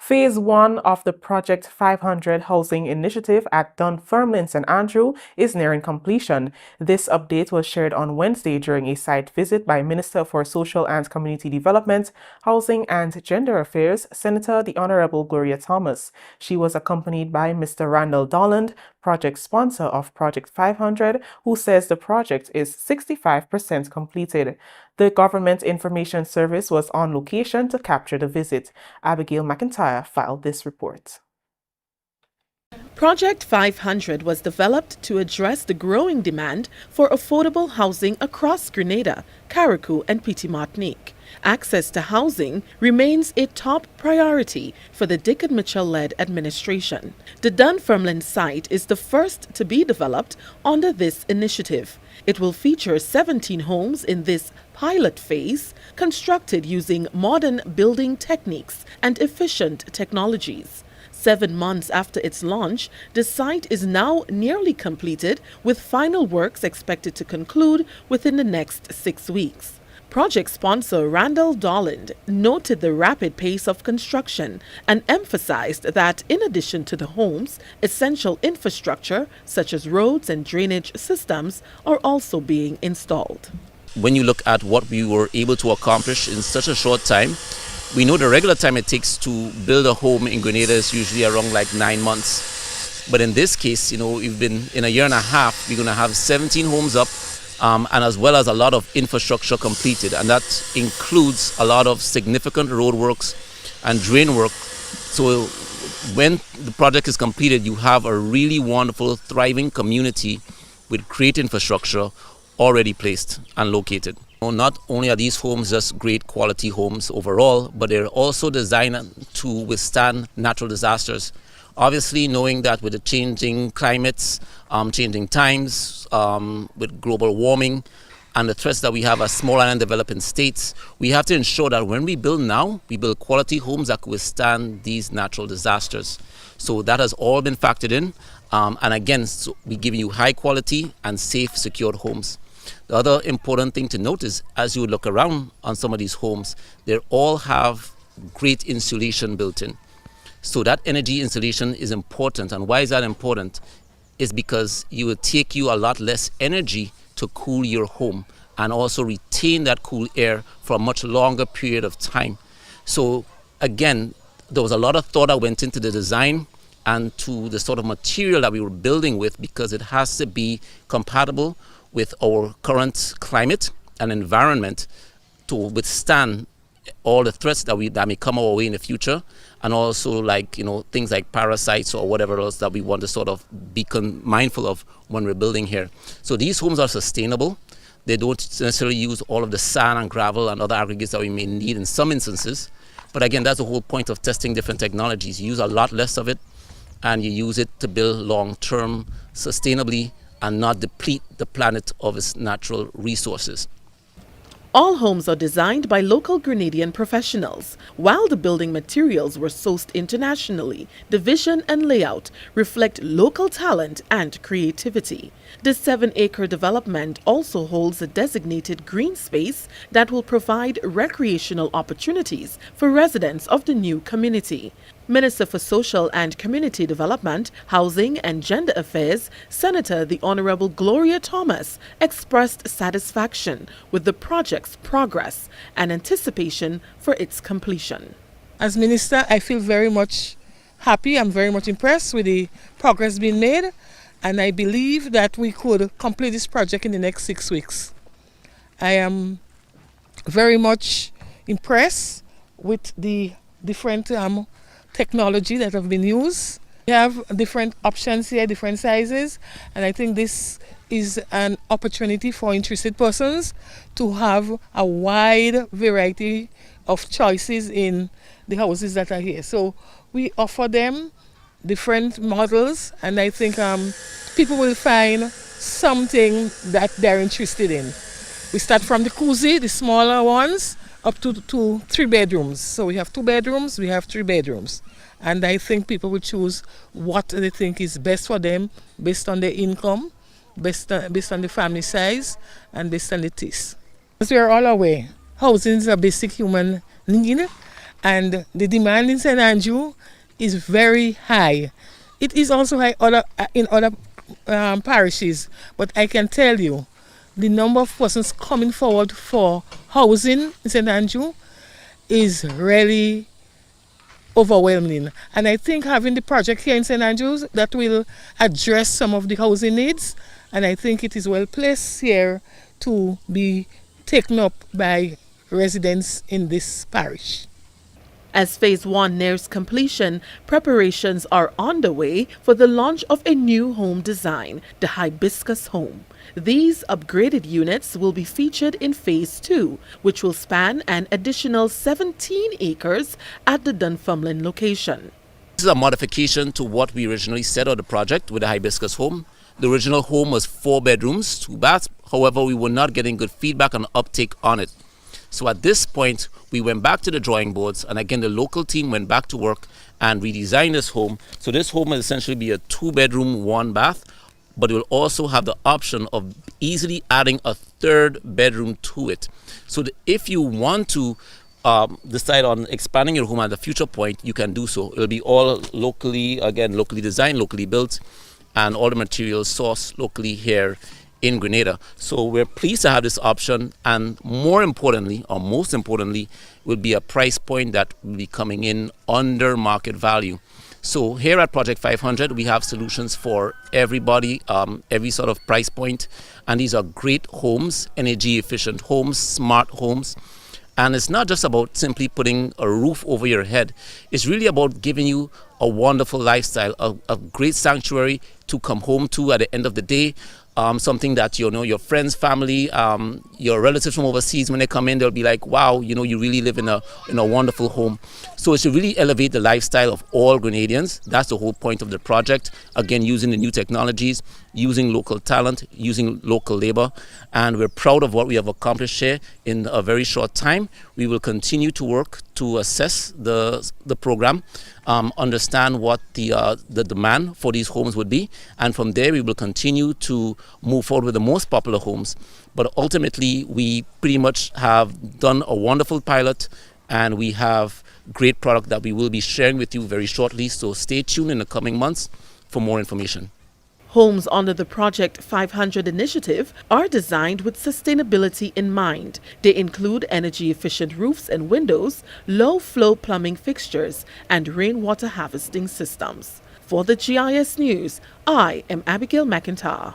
Phase 1 of the Project 500 housing initiative at Dunfermline St. Andrew is nearing completion. This update was shared on Wednesday during a site visit by Minister for Social and Community Development, Housing and Gender Affairs, Senator the Honorable Gloria Thomas. She was accompanied by Mr. Randall Dolland, project sponsor of Project 500, who says the project is 65% completed. The Government Information Service was on location to capture the visit. Abigail McIntyre filed this report. Project 500 was developed to address the growing demand for affordable housing across Grenada, Carriacou, and Petite Martinique. Access to housing remains a top priority for the Dickon Mitchell-led administration. The Dunfermline site is the first to be developed under this initiative. It will feature 17 homes in this pilot phase, constructed using modern building techniques and efficient technologies. 7 months after its launch, the site is now nearly completed, with final works expected to conclude within the next 6 weeks. Project sponsor Randall Dolland noted the rapid pace of construction and emphasized that in addition to the homes, essential infrastructure such as roads and drainage systems are also being installed. When you look at what we were able to accomplish in such a short time, we know the regular time it takes to build a home in Grenada is usually around like 9 months. But in this case, we've been in a year and a half, we're going to have 17 homes up, and as well as a lot of infrastructure completed. And that includes a lot of significant road works and drain work. So when the project is completed, you have a really wonderful, thriving community with great infrastructure already placed and located. Not only are these homes just great quality homes overall, but they're also designed to withstand natural disasters. Obviously, knowing that with the changing climates, changing times, with global warming, and the threats that we have as small and developing states, we have to ensure that when we build now, we build quality homes that can withstand these natural disasters. So that has all been factored in. And again, so we give you high quality and safe, secured homes. The other important thing to note is, as you look around on some of these homes, they all have great insulation built in. So that energy insulation is important. And why is that important? Is because it will take you a lot less energy to cool your home and also retain that cool air for a much longer period of time. So again, there was a lot of thought that went into the design and to the sort of material that we were building with, because it has to be compatible with our current climate and environment to withstand all the threats that may come our way in the future, and also things like parasites or whatever else that we want to sort of be mindful of when we're building here. So these homes are sustainable. They don't necessarily use all of the sand and gravel and other aggregates that we may need in some instances. But again, that's the whole point of testing different technologies. You use a lot less of it, and you use it to build long-term sustainably and not deplete the planet of its natural resources. All homes are designed by local Grenadian professionals. While the building materials were sourced internationally, the vision and layout reflect local talent and creativity. The 7-acre development also holds a designated green space that will provide recreational opportunities for residents of the new community. Minister for Social and Community Development, Housing and Gender Affairs, Senator the Honorable Gloria Thomas, expressed satisfaction with the project's progress and anticipation for its completion. As Minister, I feel very much happy. I'm very much impressed with the progress being made, and I believe that we could complete this project in the next 6 weeks. I am very much impressed with the different technology that have been used. We have different options here, different sizes, and I think this is an opportunity for interested persons to have a wide variety of choices in the houses that are here. So we offer them different models, and I think people will find something that they're interested in. We start from the cozy, the smaller ones, up to 3 bedrooms. So we have 2 bedrooms, we have 3 bedrooms. And I think people will choose what they think is best for them based on their income, based on the family size, and based on the taste. As we are all aware, housing is a basic human need, and the demand in St. Andrew is very high. It is also high in other parishes, but I can tell you the number of persons coming forward for housing in St. Andrew is really overwhelming. And I think having the project here in St. Andrews that will address some of the housing needs, and I think it is well placed here to be taken up by residents in this parish. As Phase 1 nears completion, preparations are underway for the launch of a new home design, the Hibiscus Home. These upgraded units will be featured in Phase 2, which will span an additional 17 acres at the Dunfermline location. This is a modification to what we originally set out the project with the Hibiscus Home. The original home was 4 bedrooms, 2 baths. However, we were not getting good feedback and uptake on it. So at this point, we went back to the drawing boards, and again, the local team went back to work and redesigned this home. So this home will essentially be a 2-bedroom, 1 bath, but it will also have the option of easily adding a 3rd bedroom to it. So if you want to decide on expanding your home at a future point, you can do so. It'll be all locally designed, locally built, and all the materials sourced locally here in Grenada. So we're pleased to have this option, and more importantly, or most importantly, will be a price point that will be coming in under market value. So here at Project 500, we have solutions for everybody, every sort of price point, and these are great homes, energy efficient homes, smart homes. And it's not just about simply putting a roof over your head. It's really about giving you a wonderful lifestyle, a great sanctuary to come home to at the end of the day. Something that, your friends, family, your relatives from overseas, when they come in, they'll be like, wow, you really live in a wonderful home. So it should really elevate the lifestyle of all Grenadians. That's the whole point of the project. Again, using the new technologies, using local talent, using local labor. And we're proud of what we have accomplished here in a very short time. We will continue to work to assess the program, understand what the demand for these homes would be. And from there, we will continue to move forward with the most popular homes. But ultimately, we pretty much have done a wonderful pilot, and we have great product that we will be sharing with you very shortly. So stay tuned in the coming months for more information. Homes under the Project 500 initiative are designed with sustainability in mind. They include energy-efficient roofs and windows, low-flow plumbing fixtures, and rainwater harvesting systems. For the GIS News, I am Abigail McIntyre.